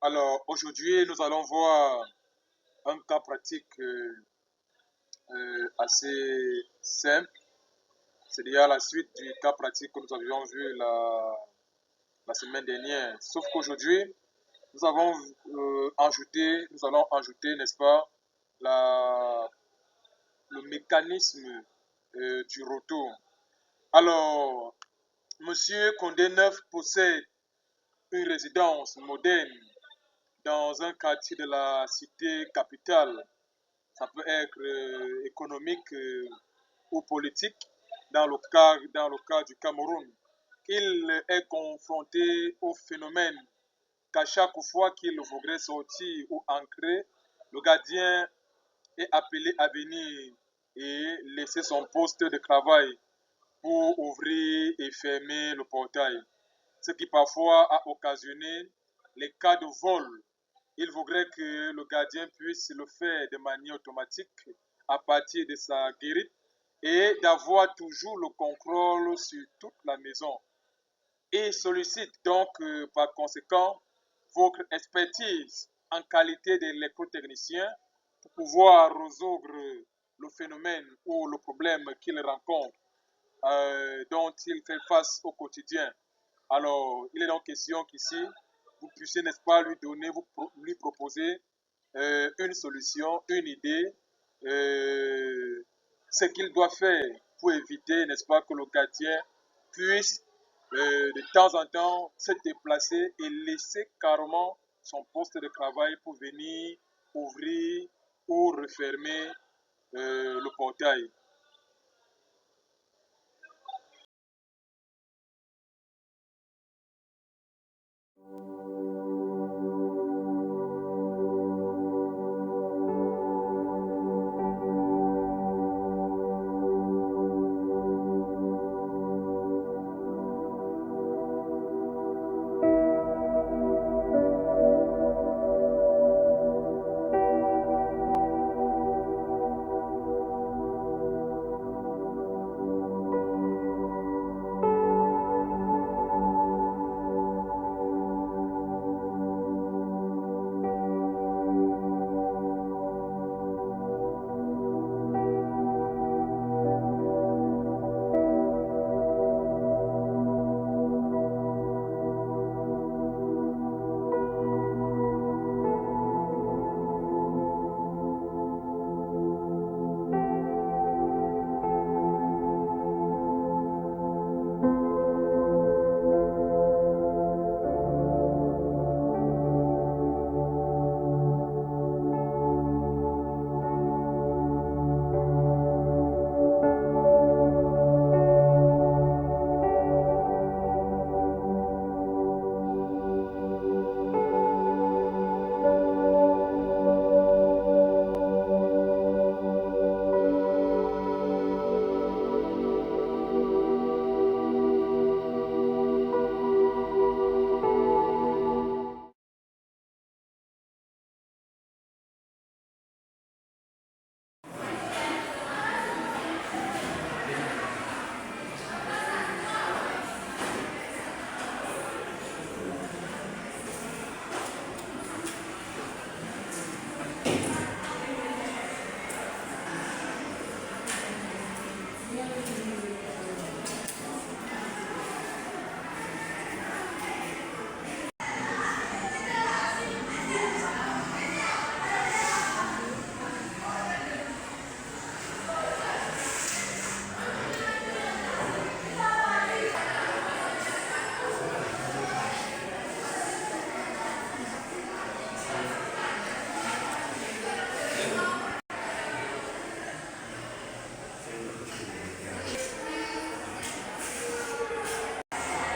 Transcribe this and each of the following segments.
Alors, aujourd'hui, nous allons voir un cas pratique assez simple. C'est déjà la suite du cas pratique que nous avions vu la semaine dernière. Sauf qu'aujourd'hui, nous avons nous allons ajouter, n'est-ce pas, la, le mécanisme du retour. Alors, Monsieur Condé Neuf possède une résidence moderne dans un quartier de la cité capitale. Ça peut être économique ou politique dans le cas du Cameroun. Il est confronté au phénomène qu'à chaque fois qu'il voudrait sortir ou entrer, le gardien est appelé à venir et laisser son poste de travail pour ouvrir et fermer le portail, ce qui parfois a occasionné les cas de vol. Il voudrait que le gardien puisse le faire de manière automatique à partir de sa guérite et d'avoir toujours le contrôle sur toute la maison. Et sollicite donc par conséquent votre expertise en qualité d'électrotechnicien pour pouvoir résoudre le phénomène ou le problème qu'il rencontre, dont il fait face au quotidien. Alors, il est donc question qu'ici, vous puissiez, n'est-ce pas, lui donner, lui proposer une solution, une idée, ce qu'il doit faire pour éviter, n'est-ce pas, que le gardien puisse de temps en temps se déplacer et laisser carrément son poste de travail pour venir ouvrir ou refermer le portail.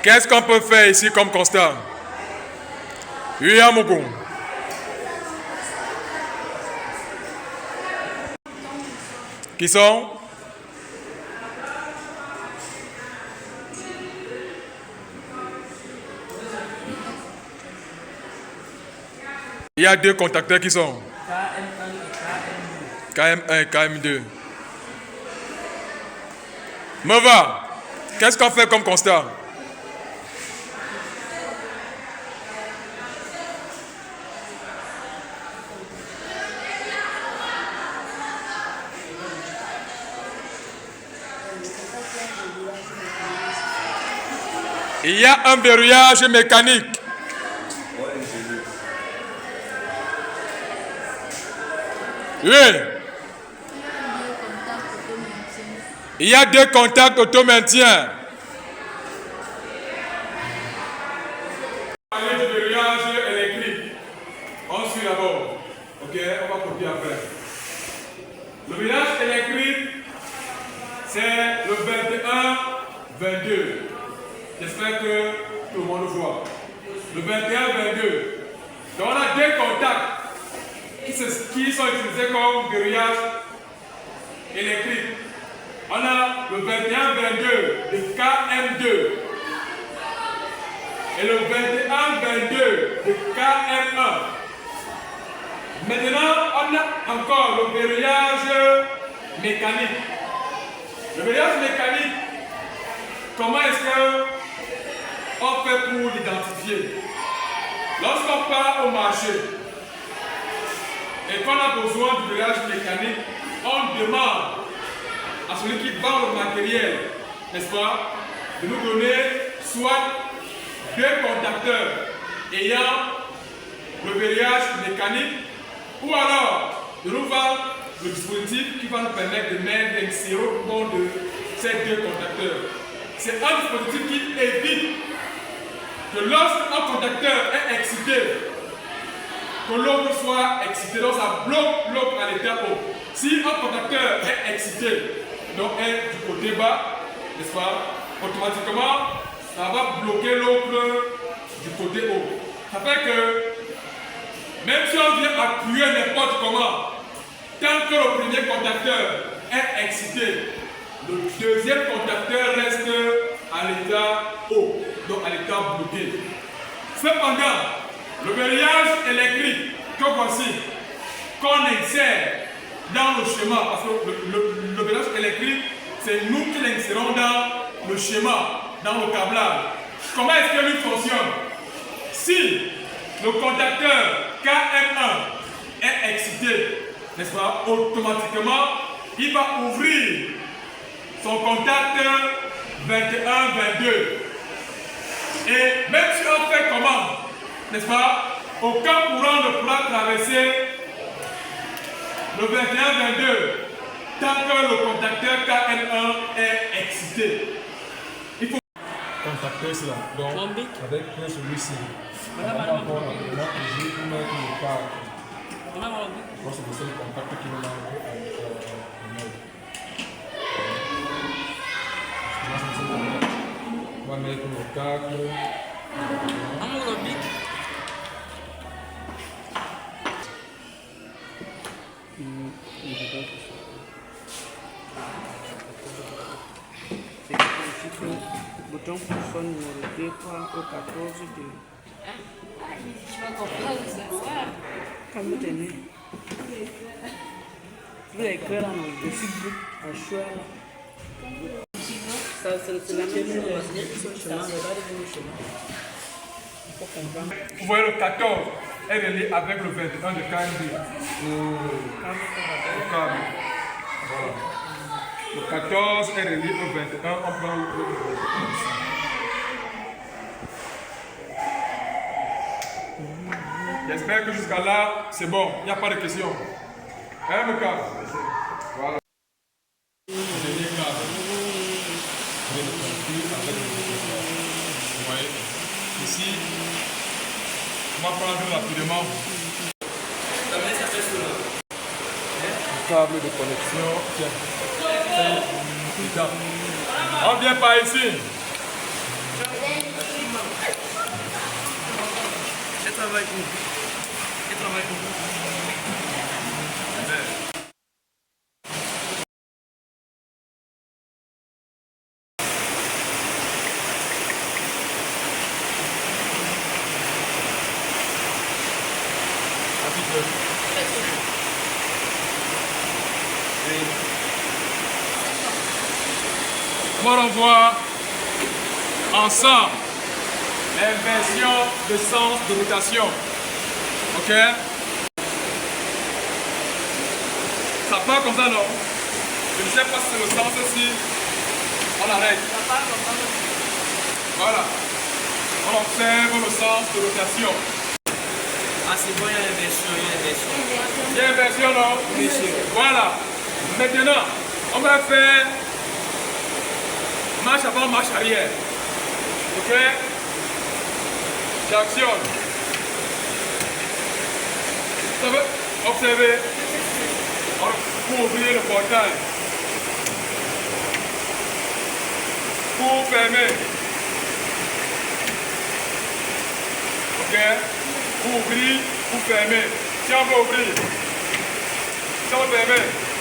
Qu'est-ce qu'on peut faire ici comme constat? Yamougou. Qui sont? Il y a deux contacteurs qui sont KM1 et KM2. Mova, qu'est-ce qu'on fait comme constat? Il y a un verrouillage mécanique. Oui. Il y a 2 contacts auto-maintien. On va parler du verrouillage électrique. On suit d'abord. Ok, on va copier après. Le verrouillage électrique, c'est le 21-22. J'espère que tout le monde voit. Le 21-22. Donc on a 2 contacts qui sont utilisés comme verrouillage électrique. On a le 21-22 de KM2 et le 21-22 de KM1. Maintenant, on a encore le verrouillage mécanique. Le verrouillage mécanique, comment est-ce qu'on fait pour l'identifier? Lorsqu'on part au marché et qu'on a besoin du verrouillage mécanique, on demande à celui qui vend le matériel, n'est-ce pas, de nous donner soit 2 contacteurs ayant le verrouillage mécanique, ou alors de nous vendre le dispositif qui va nous permettre de mettre les zéros au de ces 2 contacteurs. C'est un dispositif qui évite que lorsqu'un contacteur est excité, que l'autre soit excité, donc ça bloque l'autre à l'état haut. Si un contacteur est excité, donc est du côté bas, n'est-ce pas, automatiquement, ça va bloquer l'autre du côté haut. Ça fait que, même si on vient appuyer n'importe comment, tant que le premier contacteur est excité, le deuxième contacteur reste à l'état haut, donc à l'état bloqué. Cependant, le verrouillage électrique que voici, qu'on insère dans le schéma, parce que le verrouillage électrique, c'est nous qui l'insérons dans le schéma, dans le câblage. Comment est-ce que lui fonctionne? Si le contacteur KM1 est excité, n'est-ce pas, automatiquement, il va ouvrir son contact 21-22. Et même si on fait comment, n'est-ce pas, aucun courant ne pourra traverser le 21-22 tant que le contacteur KM1 est excité. Il faut contacter cela. Donc, avec celui-ci, on va encore pour mettre le câble. C'est le contact qui nous manque. On va mettre le câble. Bouton pour son numéro 2 au 14 de. Je vais comprendre ça. Quand vous tenez. Vous avez écrit là, le Facebook, un choix là. Ça, c'est la même chose. C'est le chemin, regardez le chemin. Il faut comprendre. Vous voyez le 14 est relié avec le 21 de KMD. Voilà. Le 14 est relié au 21, on prend le 21 ici. J'espère que jusqu'à là, c'est bon, il n'y a pas de questions. Hein, le câble? Voilà. Le dernier câble. Je vais le construire avec le développeur. Vous voyez? Ici, on va prendre rapidement le câble de connexion. Tiens. On vient par ici. Je travaille où? Je travaille où? On revoit ensemble l'inversion de sens de rotation. Ok? Ça part comme ça, non? Je ne sais pas si c'est le sens aussi. On arrête. Ça part comme ça. Voilà. On observe le sens de rotation. Ah, c'est bon, il y a l'inversion, Il y a inversion, non? Voilà. Maintenant, on va faire marche avant, marche arrière. Ok? J'actionne. Ça veut observer. Pour ouvrir le portail. Pour fermer. Ok? Pour ouvrir, pour fermer. Si on veut ouvrir, si on veut fermer.